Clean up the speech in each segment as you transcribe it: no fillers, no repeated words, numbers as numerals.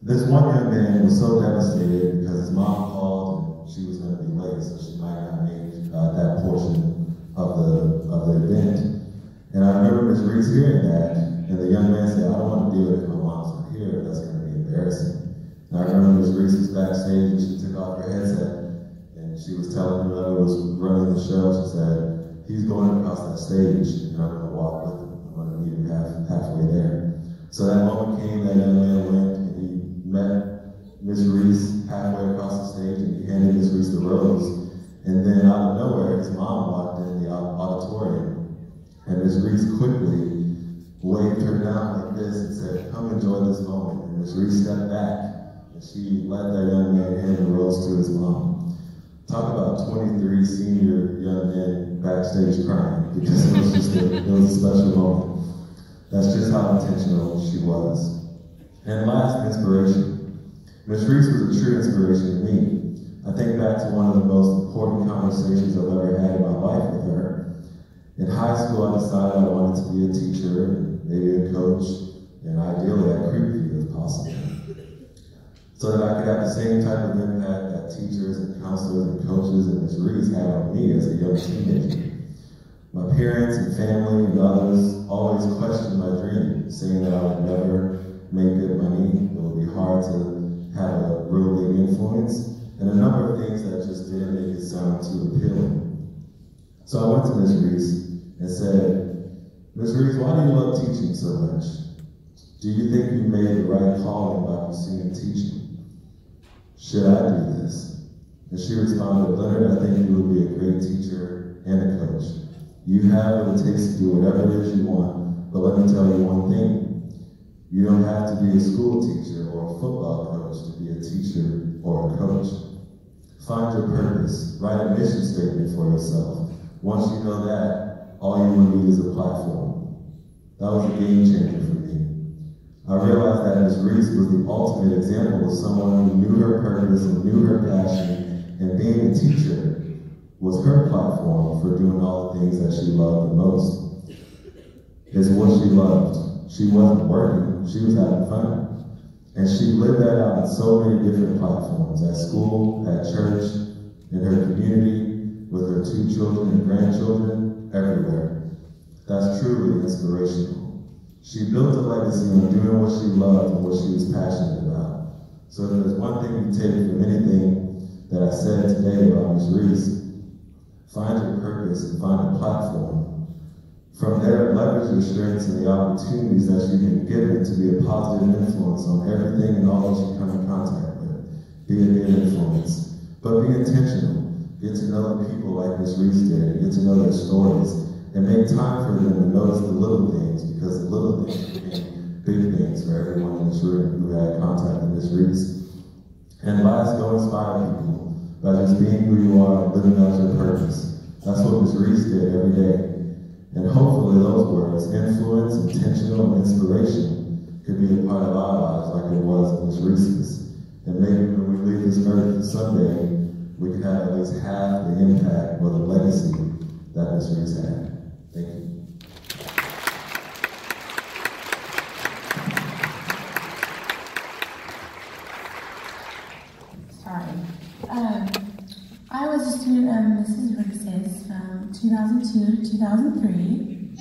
This one young man was so devastated because his mom called and she was going to be late, so she might not make that portion of the event. And I remember Ms. Reese hearing that, and the young man said, "I don't want to do it if my mom's not here. That's going to be embarrassing." And I remember Ms. Reese was backstage and she took off her headset and she was telling whoever was running the show, she said, "He's going across that stage and I'm going to walk with him. I'm going to meet him halfway there." So that moment came, that young man went and he met Ms. Reese halfway across the stage and he handed Ms. Reese the rose. And then out of nowhere, his mom walked in the auditorium. And Ms. Reese quickly waved her down like this and said, "Come enjoy this moment." And Ms. Reese stepped back and she let that young man hand the rose to his mom. Talk about 23 senior young men backstage crying because it was a special moment. That's just how intentional she was. And last, inspiration. Ms. Reese was a true inspiration to me. I think back to one of the most important conversations I've ever had in my life with her. In high school, I decided I wanted to be a teacher, maybe a coach, and ideally at Creekview if possible. So that I could have the same type of impact that teachers and counselors and coaches and Ms. Reese had on me as a young teenager. My parents and family and others always questioned my dream, saying that I would never make good money, it would be hard to have a real big influence, and a number of things that just didn't make it sound too appealing. So I went to Ms. Reese and said, "Ms. Reese, why do you love teaching so much? Do you think you made the right calling by pursuing teaching? Should I do this?" And she responded, "Leonard, I think you would be a great teacher and a coach. You have what it takes to do whatever it is you want, but let me tell you one thing. You don't have to be a school teacher or a football coach to be a teacher or a coach. Find your purpose, write a mission statement for yourself. Once you know that, all you will need is a platform." That was a game changer for me. I realized that Ms. Reese was the ultimate example of someone who knew her purpose and knew her passion, and being a teacher was her platform for doing all the things that she loved the most. It's what she loved. She wasn't working, she was having fun. And she lived that out on so many different platforms, at school, at church, in her community, with her 2 children and grandchildren, everywhere. That's truly inspirational. She built a legacy on doing what she loved and what she was passionate about. So if there's one thing you take from anything that I said today about Ms. Reese, find your purpose and find a platform. From there, leverage your strengths and the opportunities that you've been given to be a positive influence on everything and all that you come in contact with. Be a good influence, but be intentional. Get to know the people like Ms. Reese did, and get to know their stories, and make time for them to notice the little things, because the little things became big things for everyone in this room who had contact with Ms. Reese. And last, go inspire people by just being who you are and living out your purpose. That's what Ms. Reese did every day. And hopefully those words, influence, intentional, and inspiration, could be a part of our lives like it was in Ms. Reese's. And maybe when we leave this earth someday, we can have at least half the impact or the legacy that Ms. Reese had. Thank you. I was a student of Mrs. Reese's from 2002 to 2003,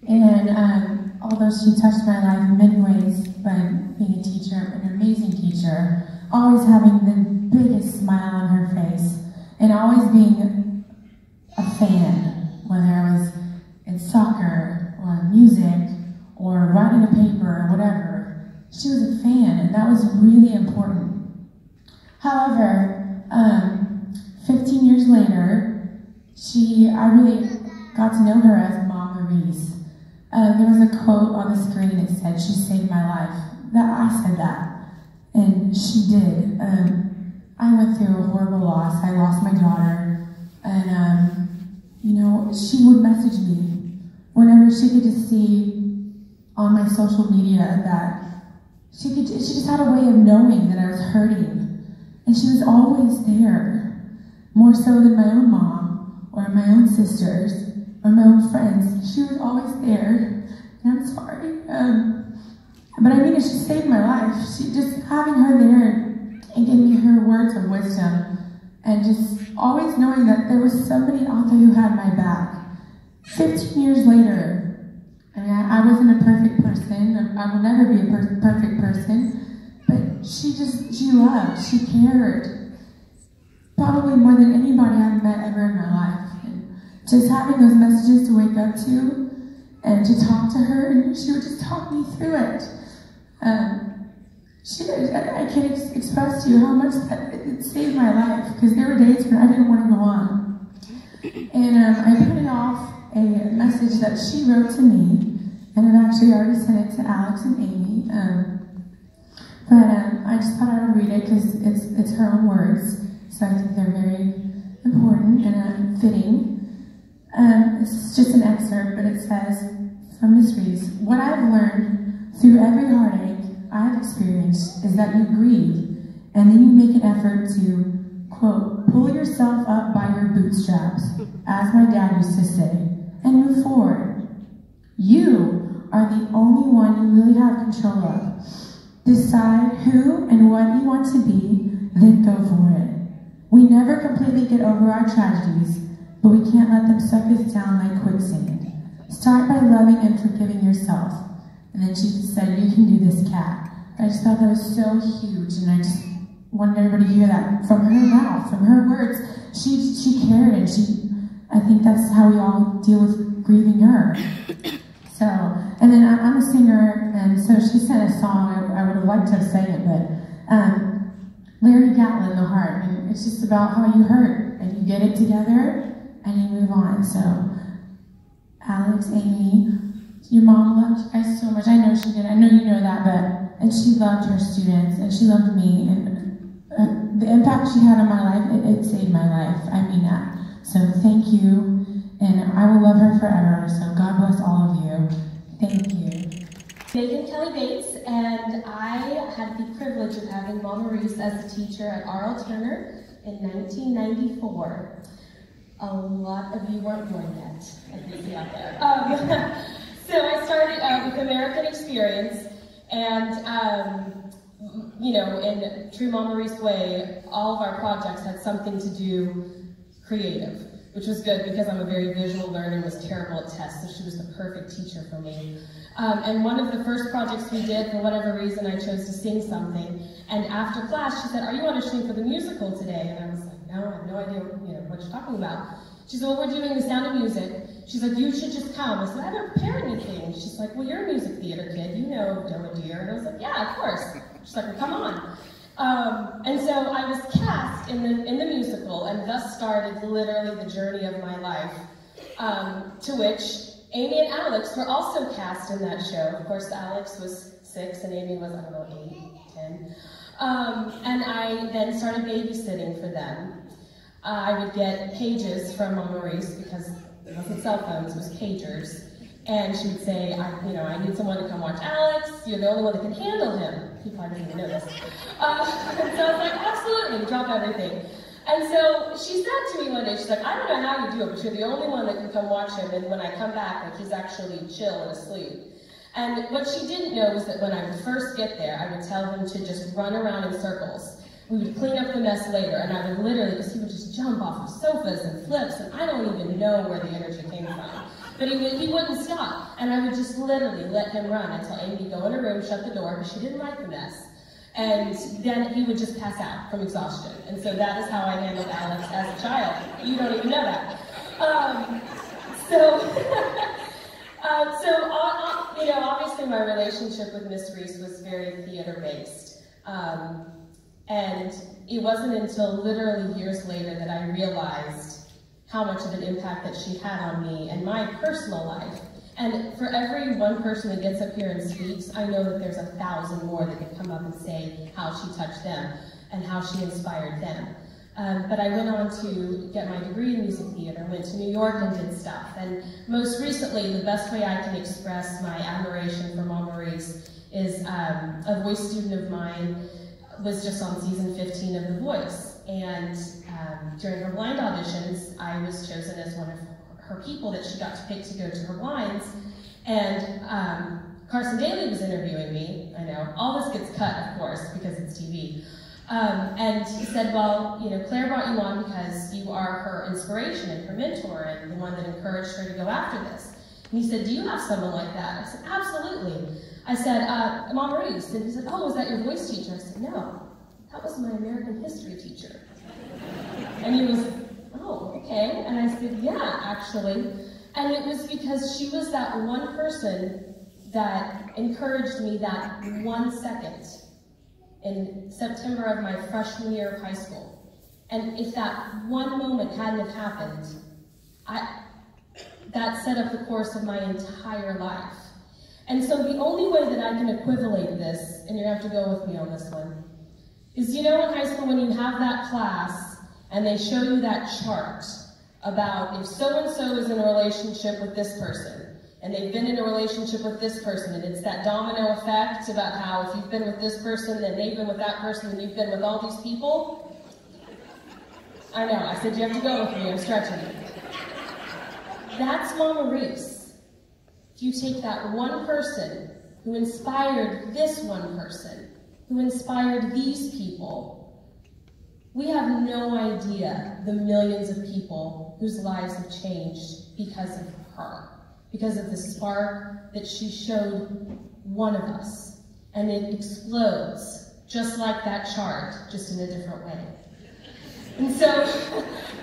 and although she touched my life in many ways by being a teacher, an amazing teacher, always having the biggest smile on her face, and always being a fan, whether I was in soccer, or music, or writing a paper, or whatever. She was a fan, and that was really important. However, 15 years later, I really got to know her as Mama Reese. There was a quote on the screen that said, "She saved my life." I said that, and she did. I went through a horrible loss. I lost my daughter, and she would message me whenever she could just see on my social media that she just had a way of knowing that I was hurting, and she was always there. More so than my own mom, or my own sisters, or my own friends. She was always there, and I'm sorry. But I mean, she saved my life. She just having her there and giving me her words of wisdom, and just always knowing that there was somebody out there who had my back. 15 years later, I mean, I wasn't a perfect person. I will never be a perfect person. But she loved, she cared. Probably more than anybody I've met ever in my life. And just having those messages to wake up to and to talk to her, and she would just talk me through it. I can't express to you how much that it saved my life, because there were days when I didn't want to go on. And I printed off a message that she wrote to me, and I've actually already sent it to Alex and Amy. But I just thought I would read it because it's her own words, so I think they're very important and fitting. It's just an excerpt, but it says, from Miss Reese, "What I've learned through every heartache I have experienced is that you grieve, and then you make an effort to, quote, pull yourself up by your bootstraps, as my dad used to say, and move forward. You are the only one you really have control of. Decide who and what you want to be, then go for it. We never completely get over our tragedies, but we can't let them suck us down like quicksand. Start by loving and forgiving yourself." And then she said, "You can do this, Kat." I just thought that was so huge, and I just wanted everybody to hear that from her mouth, from her words. She cared, and I think that's how we all deal with grieving her. So, and then I'm a singer, and so she sent a song. I would have liked to have sang it, but Larry Gatlin, "The Heart," and it's just about how you hurt, and you get it together, and you move on. So, Alex, Amy, your mom loved you guys so much. I know she did. I know you know that, and she loved her students, and she loved me, and the impact she had on my life, it saved my life. I mean that. So thank you, and I will love her forever. So God bless all of you. Thank you. Megan Kelly Bates, and I had the privilege of having Mama Reese as a teacher at R.L. Turner in 1994. A lot of you weren't born yet, I can see out there. So I started with American Experience, and you know, in true Mama Reese way, all of our projects had something to do creative, which was good because I'm a very visual learner and was terrible at tests, so she was the perfect teacher for me. And one of the first projects we did, for whatever reason, I chose to sing something, and after class she said, "Are you auditioning for the musical today?" And I was like, "No, I have no idea what you're talking about." She said, "Well, we're doing The Sound of Music." She's like, "You should just come." I said, "I haven't prepared anything." She's like, "Well, you're a music theater kid. You know Doe and Deer." And I was like, "Yeah, of course." She's like, "Well, come on." And so I was cast in the musical, and thus started literally the journey of my life, to which Amy and Alex were also cast in that show. Of course, Alex was 6 and Amy was, I don't know, 8, 10. And I then started babysitting for them. I would get pages from Mama Reese, because it wasn't cell phones, it was pagers. And she would say, I need someone to come watch Alex. You're the only one that can handle him. He probably doesn't even know this. So I was like, absolutely, drop everything. And so she said to me one day, she's like, "I don't know how you do it, but you're the only one that can come watch him. And when I come back, like, he's actually chill and asleep." And what she didn't know was that when I would first get there, I would tell him to just run around in circles. We would clean up the mess later, and I would literally, because he would just jump off of sofas and flips, and I don't even know where the energy came from. But he wouldn't stop, and I would just literally let him run until Amy would go in her room, shut the door, because she didn't like the mess. And then he would just pass out from exhaustion. And so that is how I handled Alex as a child. You don't even know that. Obviously my relationship with Miss Reese was very theater-based. And it wasn't until literally years later that I realized how much of an impact that she had on me and my personal life. And for every one person that gets up here and speaks, I know that there's 1,000 more that can come up and say how she touched them and how she inspired them. But I went on to get my degree in music theater, went to New York and did stuff. And most recently, the best way I can express my admiration for Mama Reese is a voice student of mine was just on season 15 of The Voice. And during her blind auditions, I was chosen as one of her people that she got to pick to go to her blinds. And Carson Daly was interviewing me. I know, all this gets cut, of course, because it's TV. And he said, well, you know, Claire brought you on because you are her inspiration and her mentor and the one that encouraged her to go after this. And he said, do you have someone like that? I said, absolutely. I said, Mama Reese. And he said, oh, was that your voice teacher? I said, no, that was my American history teacher. And he was, oh, okay. And I said, yeah, actually. And it was because she was that one person that encouraged me that 1 second in September of my freshman year of high school. And if that one moment hadn't have happened, that set up the course of my entire life. And so the only way that I can equivalate this, and you're gonna have to go with me on this one, is, you know, in high school when you have that class and they show you that chart about if so-and-so is in a relationship with this person, and they've been in a relationship with this person, and it's that domino effect about how if you've been with this person, then they've been with that person, and you've been with all these people. I know, I said you have to go with me, I'm stretching it. That's Mama Reese. If you take that one person who inspired this one person, who inspired these people, we have no idea the millions of people whose lives have changed because of her. Because of the spark that she showed one of us. And it explodes, just like that chart, just in a different way. And so,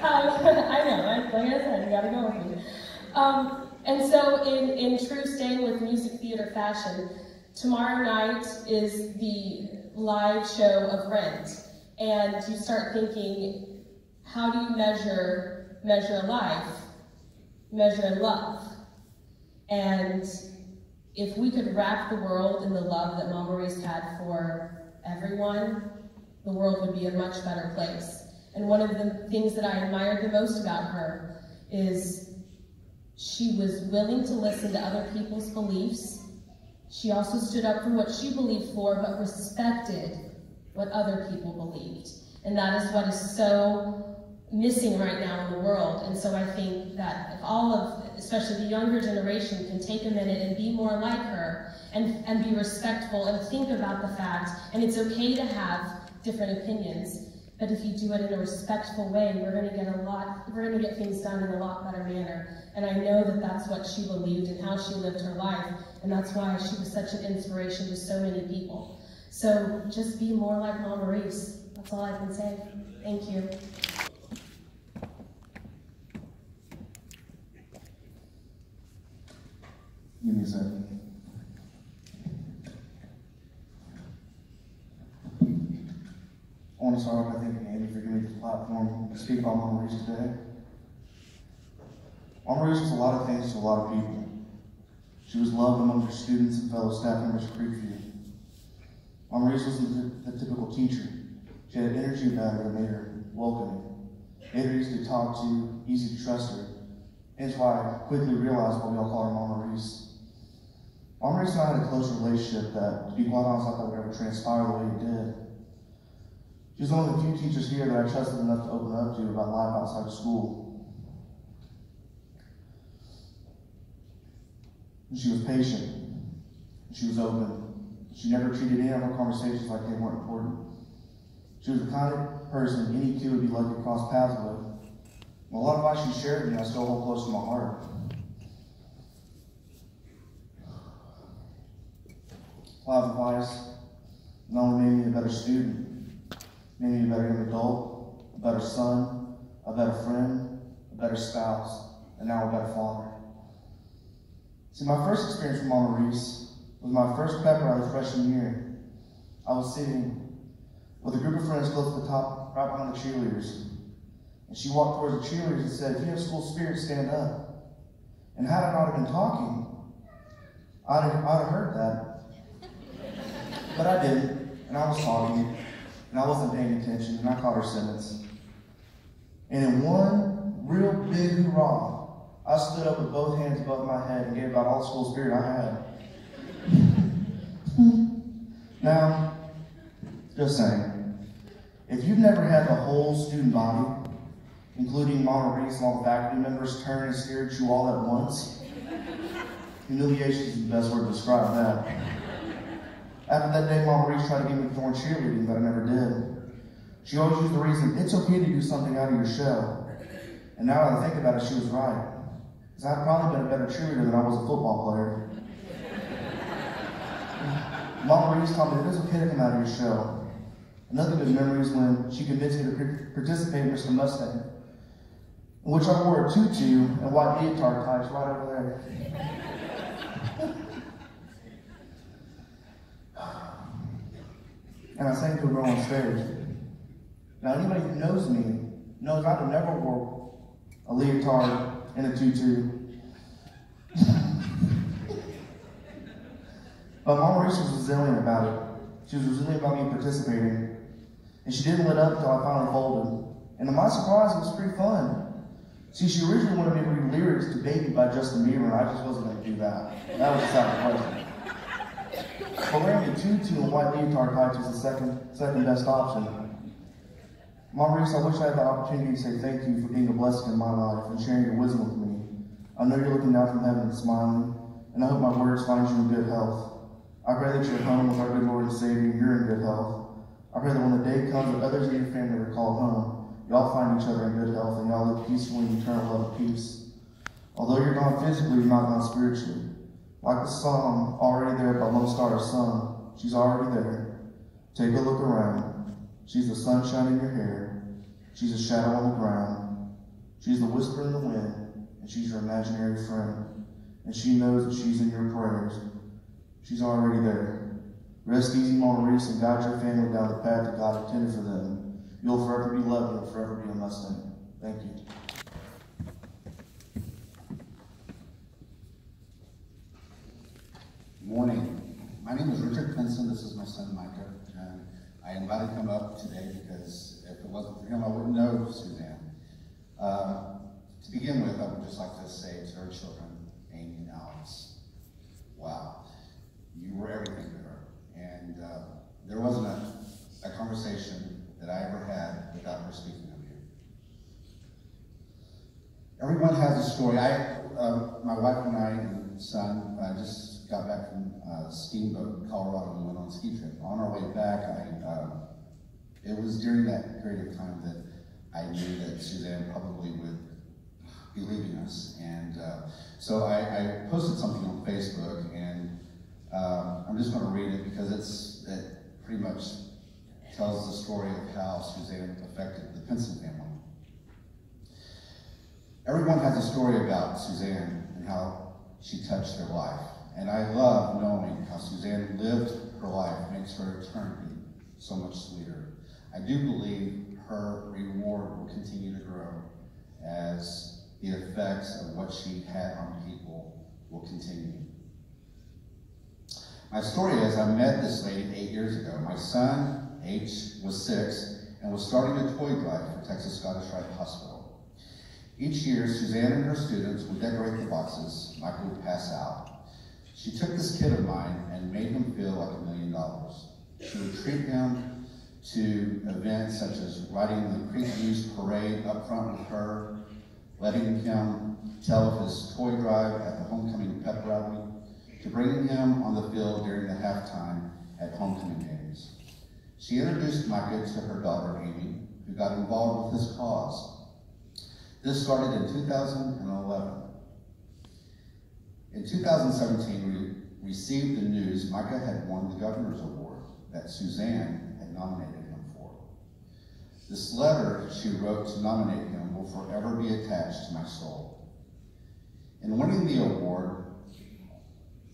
I know, like I said, you gotta go with me. And so, in true staying with music theater fashion, tomorrow night is the live show of Rent. And you start thinking, how do you measure life? Measure love. And if we could wrap the world in the love that Mama Reese had for everyone, the world would be a much better place. And one of the things that I admired the most about her is she was willing to listen to other people's beliefs. She also stood up for what she believed for, but respected what other people believed. And that is what is so missing right now in the world. And so I think that if all of, especially the younger generation, can take a minute and be more like her and be respectful and think about the fact, and it's okay to have different opinions, but if you do it in a respectful way, we're going to get things done in a lot better manner. And I know that that's what she believed and how she lived her life, and that's why she was such an inspiration to so many people. So just be more like Mama Reese. That's all I can say. Thank you. Give me a second. I want to start off by thanking Andy for giving me this platform to speak about Mama Reese today. Mama Reese was a lot of things to a lot of people. She was loved among her students and fellow staff members at Creekview. Mama Reese wasn't the typical teacher. She had energy about her that made her welcoming, made her easy to talk to, easy to trust her. Hence why I quickly realized why we all call her Mama Reese. Mama Reese and I had a close relationship that, to be quite honest, I thought would ever transpire the way it did. She was one of the few teachers here that I trusted enough to open up to about life outside of school. And she was patient. And she was open. She never treated any of our conversations like they weren't important. She was the kind of person any kid would be lucky to cross paths with. And a lot of advice she shared with me I still hold close to my heart. A lot of advice not only made me a better student, made me a better young adult, a better son, a better friend, a better spouse, and now a better father. See, my first experience with Mama Reese was my first pep rally freshman year. I was sitting with a group of friends close to the top, right behind the cheerleaders. And she walked towards the cheerleaders and said, "If you have school spirit, stand up." And had I not have been talking, I'd have heard that. But I didn't, and I was talking, and I wasn't paying attention, and I caught her sentence. And in one real big hoorah, I stood up with both hands above my head and gave out all the school spirit I had. Now, just saying, if you've never had the whole student body, including Mama Reese and all the faculty members, turn and stare at you all at once, Humiliation is the best word to describe that. After that day, Mama Reese tried to get me to join cheerleading, but I never did. She always used the reason, it's okay to do something out of your shell. And now that I think about it, she was right. Because I'd probably been a better cheerleader than I was a football player. Mama Reese taught me that it's okay to come out of your shell. Another good memory is when she convinced me to participate in Mr. Mustang, in which I wore a tutu and white leotard tights right over there. And I sang to a girl on stage. Now, anybody who knows me knows I would never wore a leotard and a tutu. But Mama Reese was resilient about it. She was resilient about me participating. And she didn't let up until I finally folded. And to my surprise, it was pretty fun. See, she originally wanted me to read lyrics to Baby by Justin Bieber, and I just wasn't going to do that. That was just out of the question. But wearing a tutu and white leotard tights was the second best option. Mama Reese, I wish I had the opportunity to say thank you for being a blessing in my life and sharing your wisdom with me. I know you're looking down from heaven and smiling, and I hope my words find you in good health. I pray that you're at home with our good Lord and Savior, you're in good health. I pray that when the day comes that others in your family are called home, y'all find each other in good health and y'all live peacefully in eternal love and peace. Although you're gone physically, you're not gone spiritually. Like the song Already There by Lone Star is sung, she's already there. Take a look around. She's the sunshine in your hair. She's a shadow on the ground. She's the whisper in the wind, and she's your imaginary friend. And she knows that she's in your prayers. She's already there. Rest easy, Mama Reese, and guide your family down the path that God intended for them. You'll forever be loved, and you'll forever be a Mustang. Thank you. Good morning. My name is Richard Pinson. This is my son, Micah. And I invited him up today because if it wasn't for him, I wouldn't know Suzanne. To begin with, I would just like to say to her children, Amy and Alex, wow, you were everything to her. And there wasn't a conversation that I ever had without her speaking of you. Everyone has a story. My wife and I and son just got back from Steamboat, Colorado, and went on a ski trip. On our way back, it was during that period of time that I knew that Suzanne probably would be leaving us. And so I posted something on Facebook, and I'm just going to read it because it pretty much tells the story of how Suzanne affected the Pinson family. Everyone has a story about Suzanne and how she touched their life. And I love knowing how Suzanne lived her life makes her eternity so much sweeter. I do believe her reward will continue to grow as the effects of what she had on people will continue. My story is I met this lady 8 years ago. My son, H, was 6 and was starting a toy drive for Texas Scottish Rite Hospital. Each year, Suzanne and her students would decorate the boxes. Michael would pass out. She took this kid of mine and made him feel like $1 million. She would treat him to events such as riding the Creek News Parade up front with her, letting him tell of his toy drive at the homecoming pep rally, to bringing him on the field during the halftime at homecoming games. She introduced Micah to her daughter, Amy, who got involved with his cause. This started in 2011. In 2017, we received the news Micah had won the Governor's Award that Suzanne had nominated him for. This letter she wrote to nominate him will forever be attached to my soul. In winning the award,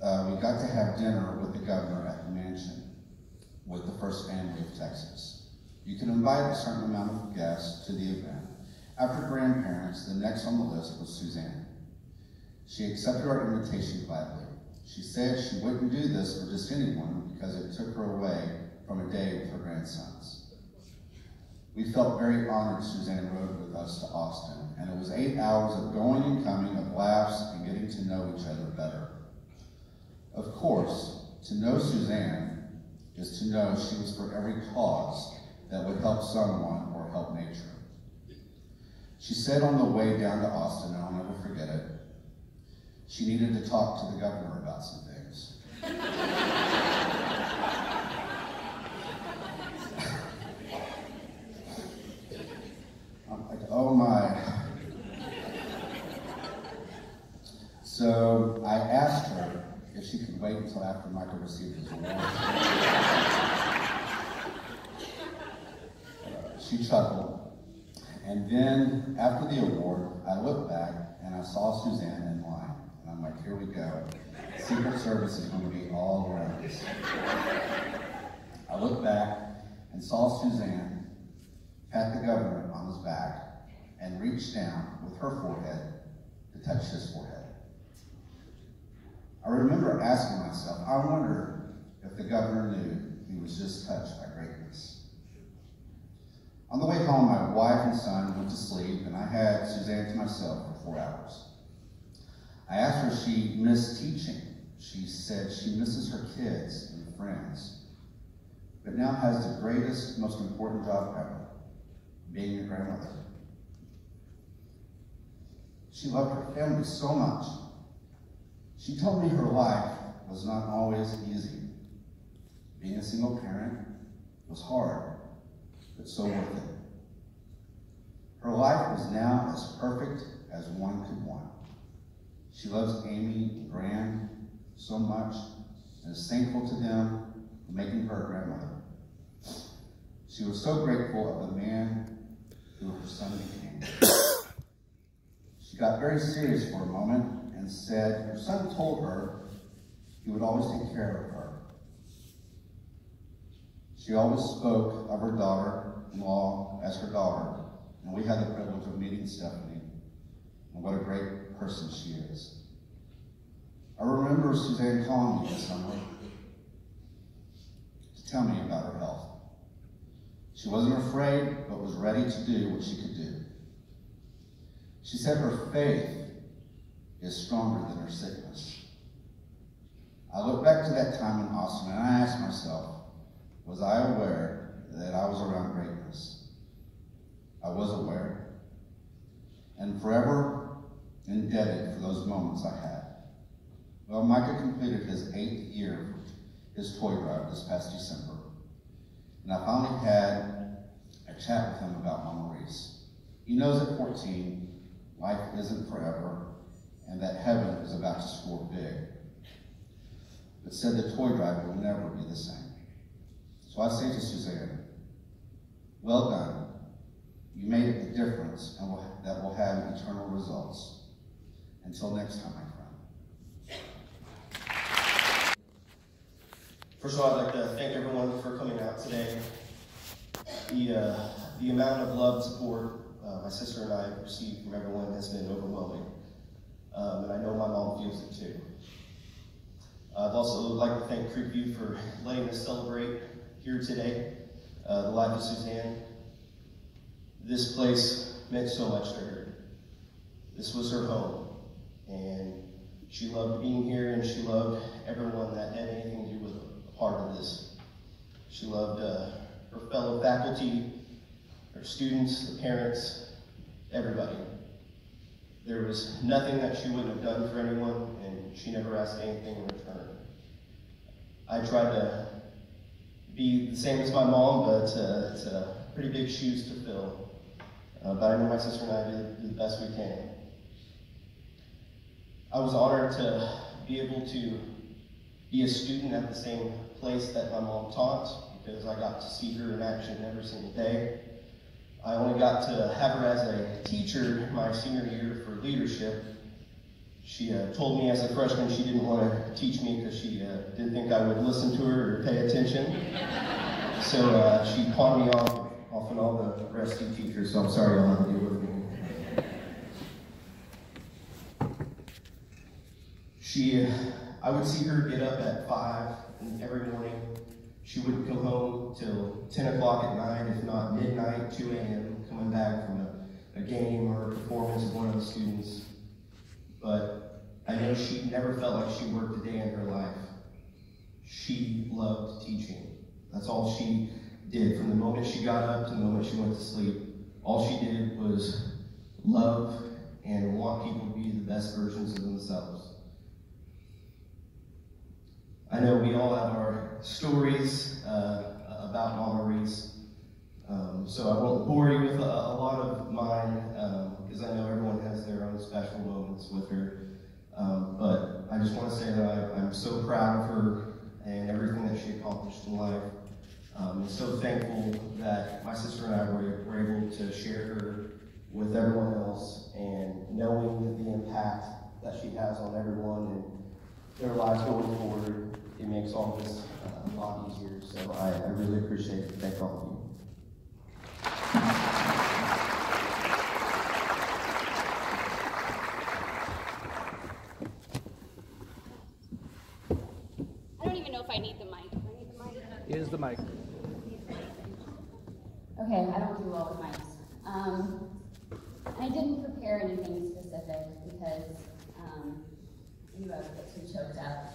we got to have dinner with the governor at the mansion with the First Family of Texas. You can invite a certain amount of guests to the event. After grandparents, the next on the list was Suzanne. She accepted our invitation gladly. She said she wouldn't do this for just anyone because it took her away from a day with her grandsons. We felt very honored Suzanne rode with us to Austin, and it was 8 hours of going and coming, of laughs, and getting to know each other better. Of course, to know Suzanne is to know she was for every cause that would help someone or help nature. She said on the way down to Austin, and I'll never forget it, She needed to talk to the governor about some things. I'm like, oh my. So I asked her if she could wait until after Michael received his award. She chuckled. And then, after the award, I looked back and I saw Suzanne in line. And I'm like, here we go. Secret Service is going to be all around us. I looked back and saw Suzanne pat the governor on his back and reach down with her forehead to touch his forehead. I remember asking myself, I wonder if the governor knew he was just touched by greatness. On the way home, my wife and son went to sleep, and I had Suzanne to myself for 4 hours. I asked her if she missed teaching. She said she misses her kids and friends, but now has the greatest, most important job ever, being a grandmother. She loved her family so much. She told me her life was not always easy. Being a single parent was hard, but so worth it. Her life was now as perfect as one could want. She loves Amy and Gran so much and is thankful to them for making her a grandmother. She was so grateful of the man who her son became. She got very serious for a moment and said her son told her he would always take care of her. She always spoke of her daughter-in-law as her daughter, and we had the privilege of meeting Stephanie, and what a great person she is. I remember Suzanne calling me this summer to tell me about her health. She wasn't afraid, but was ready to do what she could do. She said her faith is stronger than her sickness. I look back to that time in Austin, and I asked myself, was I aware that I was around greatness? I was aware, and forever indebted for those moments I had. Well, Micah completed his 8th year of his toy drive this past December, and I finally had a chat with him about Mama Reese. He knows at 14, life isn't forever, and that heaven is about to score big, but said the toy drive will never be the same. So I say to Suzanne, well done. You made a difference and that will have eternal results. Until next time, my friend. First of all, I'd like to thank everyone for coming out today. The amount of love and support my sister and I have received from everyone has been overwhelming. And I know my mom feels it too. I'd also like to thank Creekview for letting us celebrate here today, the life of Suzanne. This place meant so much to her. This was her home, and she loved being here, and she loved everyone that had anything to do with a part of this. She loved her fellow faculty, her students, the parents, everybody. There was nothing that she wouldn't have done for anyone, and she never asked anything in return. I tried to be the same as my mom, but it's pretty big shoes to fill. But I know my sister and I do the best we can. I was honored to be able to be a student at the same place that my mom taught, because I got to see her in action every single day. I only got to have her as a teacher my senior year for leadership. She told me as a freshman she didn't want to teach me because she didn't think I would listen to her or pay attention. So she pawned me off and all the rescue teachers, so I'm sorry you'll have to deal with me. I would see her get up at 5 every morning. She wouldn't come home till 10 o'clock at night, if not midnight, 2 a.m., coming back from a game or a performance of one of the students. But I know she never felt like she worked a day in her life. She loved teaching. That's all she did. From the moment she got up to the moment she went to sleep, all she did was love and want people to be the best versions of themselves. I know we all have our stories about Mama Reese, so I won't bore you with a lot of mine, because I know everyone has their own special moments with her. But I just want to say that I'm so proud of her and everything that she accomplished in life. I'm so thankful that my sister and I were able to share her with everyone else, and knowing the impact that she has on everyone and their lives going forward, it makes all this a lot easier. So I really appreciate it. Thank all of you. I don't even know if I need the mic. Do I need the mic? Here's the mic. Okay, I don't do well with mics. I didn't prepare anything specific because you guys get too choked up.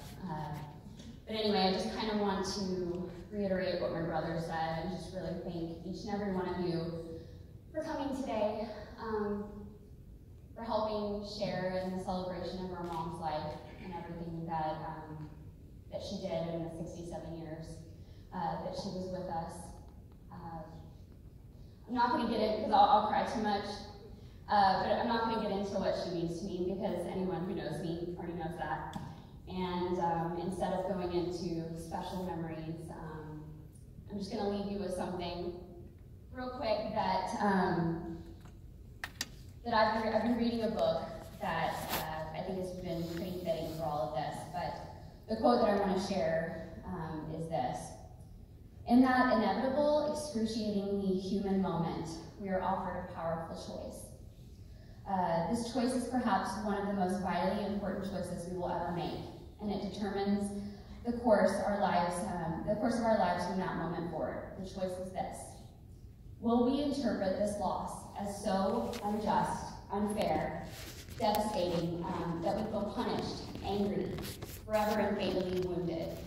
But anyway, I just kind of want to reiterate what my brother said and just really thank each and every one of you for coming today, for helping share in the celebration of our mom's life and everything that that she did in the 67 years that she was with us. I'm not going to get it because I'll cry too much, but I'm not going to get into what she means to me because anyone who knows me already knows that. And instead of going into special memories, I'm just going to leave you with something real quick that that I've been reading a book that I think has been pretty fitting for all of this. But the quote that I want to share is this. In that inevitable, excruciatingly human moment, we are offered a powerful choice. This choice is perhaps one of the most vitally important choices we will ever make, and it determines the course of our lives from that moment forward. The choice is this. Will we interpret this loss as so unjust, unfair, devastating, that we feel punished, angry, forever and fatally wounded?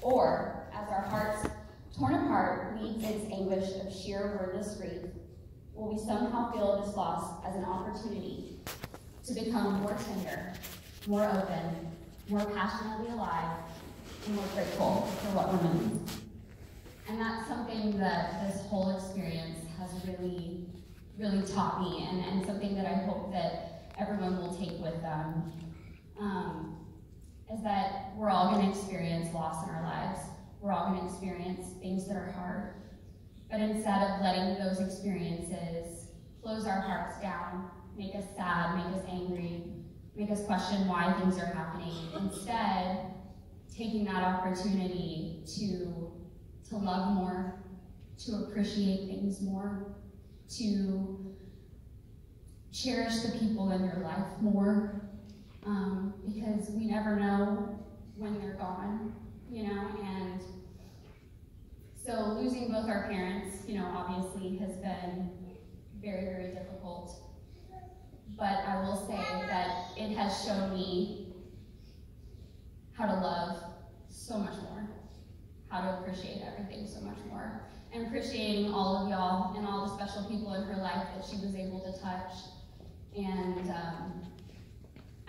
Or, as our hearts torn apart leads its anguish of sheer wordless grief, will we somehow feel this loss as an opportunity to become more tender, more open, more passionately alive, and more grateful for what remains? And that's something that this whole experience has really, really taught me, and something that I hope that everyone will take with them, is that we're all going to experience loss in our lives. We're all going to experience things that are hard. But instead of letting those experiences close our hearts down, make us sad, make us angry, make us question why things are happening, instead, taking that opportunity to love more, to appreciate things more, to cherish the people in your life more, because we never know when they're gone, you know, and so losing both our parents, you know, obviously has been very, very difficult, but I will say that it has shown me how to love so much more, how to appreciate everything so much more, and appreciating all of y'all and all the special people in her life that she was able to touch. And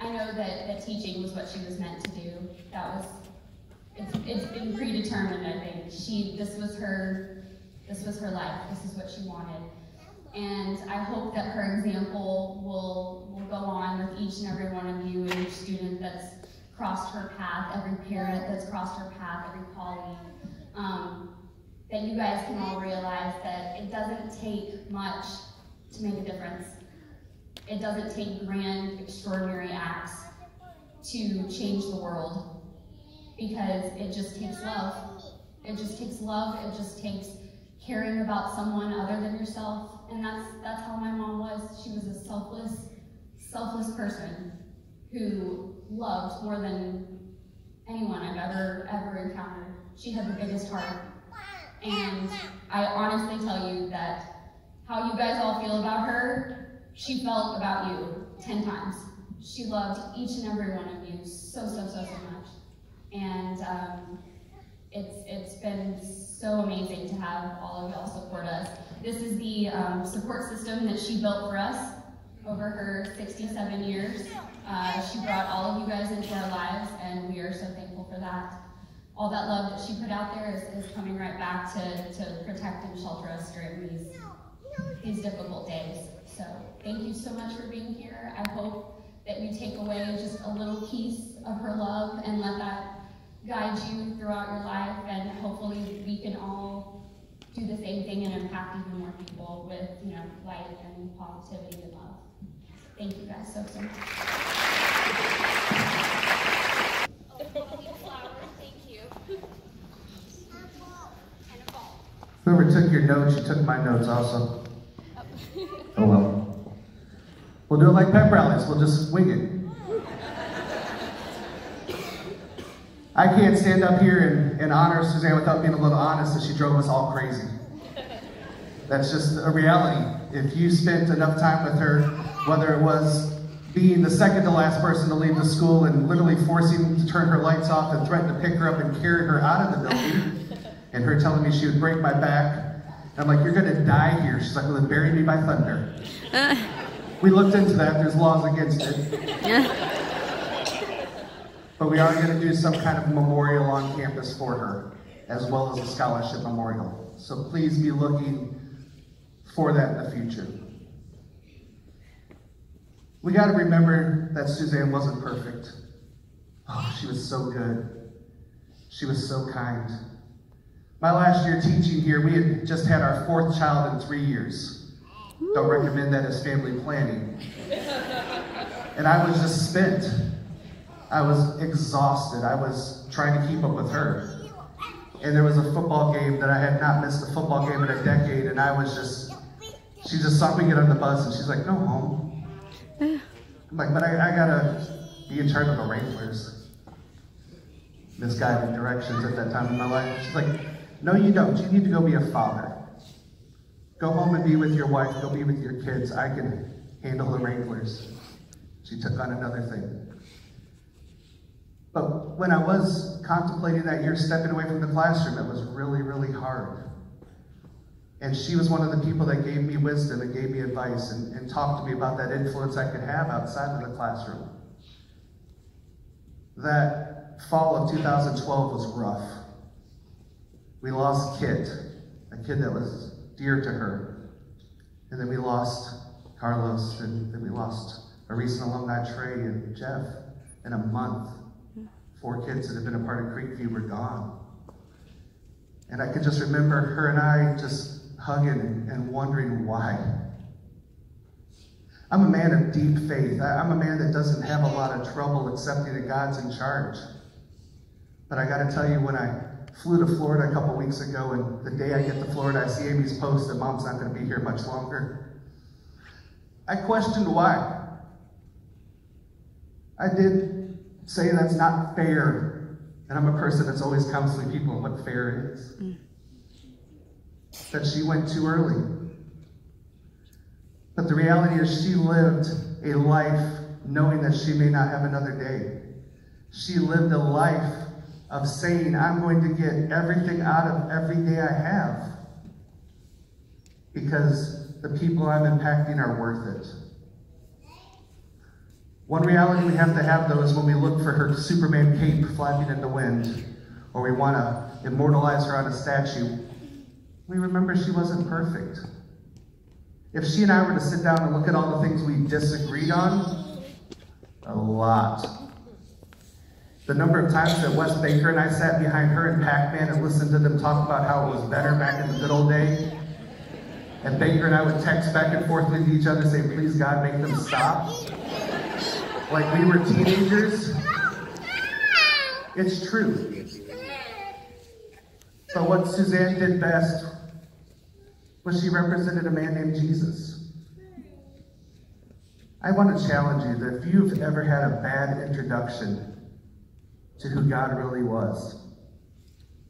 I know that teaching was what she was meant to do. It's been predetermined, I think. This was her life. This is what she wanted. And I hope that her example will go on with each and every one of you, and each student that's crossed her path, every parent that's crossed her path, every colleague, that you guys can all realize that it doesn't take much to make a difference. It doesn't take grand, extraordinary acts to change the world, because it just takes love. It just takes love. It just takes caring about someone other than yourself. And that's how my mom was. She was a selfless person who loved more than anyone I've ever encountered. She had the biggest heart. And I honestly tell you that how you guys all feel about her, she felt about you 10 times. She loved each and every one of you so much. And it's been so amazing to have all of y'all support us. This is the support system that she built for us over her 67 years. She brought all of you guys into our lives, and we are so thankful for that. all that love that she put out there is coming right back to protect and shelter us during these difficult days. So thank you so much for being here. I hope that you take away just a little piece of her love and let that guide you throughout your life, and hopefully we can all do the same thing and impact even more people with, you know, light and positivity and love. Thank you guys so much. Whoever took your notes, you took my notes also. Oh well. We'll do it like pep rallies. We'll just wing it. I can't stand up here and honor Suzanne without being a little honest that she drove us all crazy. That's just a reality. If you spent enough time with her, whether it was being the second to last person to leave the school and literally forcing to turn her lights off and threaten to pick her up and carry her out of the building, and her telling me she would break my back, and I'm like, you're gonna die here. She's like, well, then bury me by thunder. We looked into that. There's laws against it. But we are going to do some kind of memorial on campus for her, as well as a scholarship memorial. So please be looking for that in the future. We got to remember that Suzanne wasn't perfect. Oh, she was so good. She was so kind. My last year teaching here, we had just had our 4th child in 3 years. Don't recommend that as family planning. And I was just spent. I was exhausted. I was trying to keep up with her. And there was a football game that I had not missed a football game in a decade, and I was just, she just saw me get on the bus, and she's like, go home. I'm like, but I gotta be in charge of the Wranglers. Misguided directions at that time in my life. She's like, no, you don't. You need to go be a father. Go home and be with your wife. Go be with your kids. I can handle the Wranglers. She took on another thing. But when I was contemplating that year, stepping away from the classroom, it was really, really hard. And she was one of the people that gave me wisdom and gave me advice and talked to me about that influence I could have outside of the classroom. That fall of 2012 was rough. We lost Kit, a kid that was dear to her. And then we lost Carlos, and then we lost a recent alumni, Trey and Jeff, in a month. 4 kids that had been a part of Creekview were gone. And I could just remember her and I just hugging and wondering why. I'm a man of deep faith. I'm a man that doesn't have a lot of trouble accepting that God's in charge. But I gotta tell you, when I flew to Florida a couple weeks ago, and the day I get to Florida, I see Amy's post that Mom's not gonna be here much longer. I questioned why. I did say that's not fair, and I'm a person that's always counseling people on what fair is. That she went too early. But the reality is she lived a life knowing that she may not have another day. She lived a life of saying, I'm going to get everything out of every day I have, because the people I'm impacting are worth it. One reality we have to have, though, is when we look for her Superman cape flapping in the wind, or we want to immortalize her on a statue, we remember she wasn't perfect. If she and I were to sit down and look at all the things we disagreed on, a lot. The number of times that Wes Baker and I sat behind her in Pac-Man and listened to them talk about how it was better back in the good old day, and Baker and I would text back and forth with each other saying, please God, make them stop. Like we were teenagers. It's true. But what Suzanne did best was she represented a man named Jesus. I want to challenge you that if you've ever had a bad introduction to who God really was,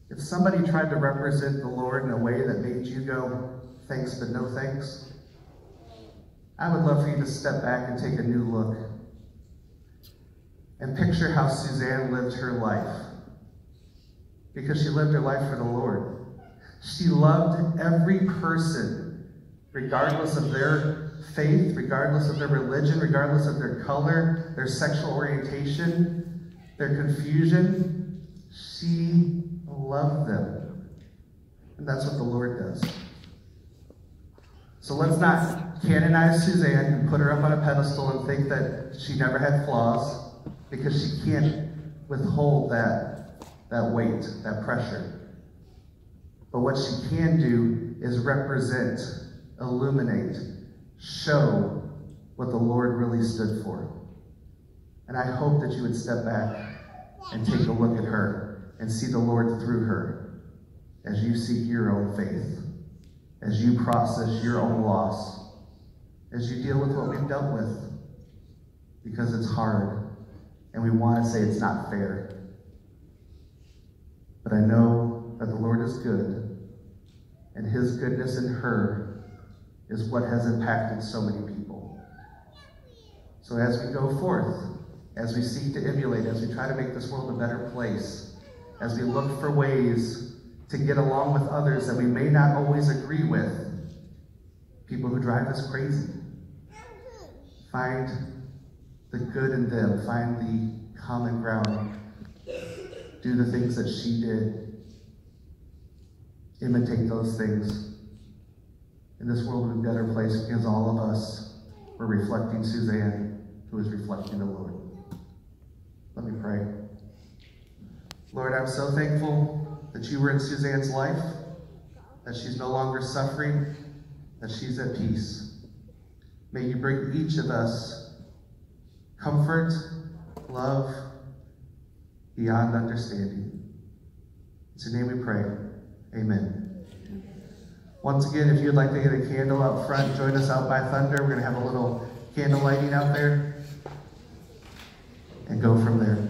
if somebody tried to represent the Lord in a way that made you go, thanks but no thanks, I would love for you to step back and take a new look and picture how Suzanne lived her life, because she lived her life for the Lord. She loved every person, regardless of their faith, regardless of their religion, regardless of their color, their sexual orientation, their confusion. She loved them. And that's what the Lord does. So let's not canonize Suzanne and put her up on a pedestal and think that she never had flaws, because she can't withhold that weight, that pressure. But what she can do is represent, illuminate, show what the Lord really stood for. And I hope that you would step back and take a look at her and see the Lord through her as you seek your own faith, as you process your own loss, as you deal with what we've dealt with, because it's hard and we want to say it's not fair. But I know that the Lord is good, and his goodness in her is what has impacted so many people. So as we go forth, as we seek to emulate, as we try to make this world a better place, as we look for ways to get along with others that we may not always agree with, people who drive us crazy, find the good in them, find the common ground, do the things that she did, imitate those things. And this world would be a better place because all of us were reflecting Suzanne, who is reflecting the Lord. Let me pray. Lord, I'm so thankful that you were in Suzanne's life, that she's no longer suffering, that she's at peace. May you bring each of us comfort, love, beyond understanding. In your name we pray. Amen. Once again, if you'd like to get a candle out front, join us out by Thunder. We're going to have a little candle lighting out there and go from there.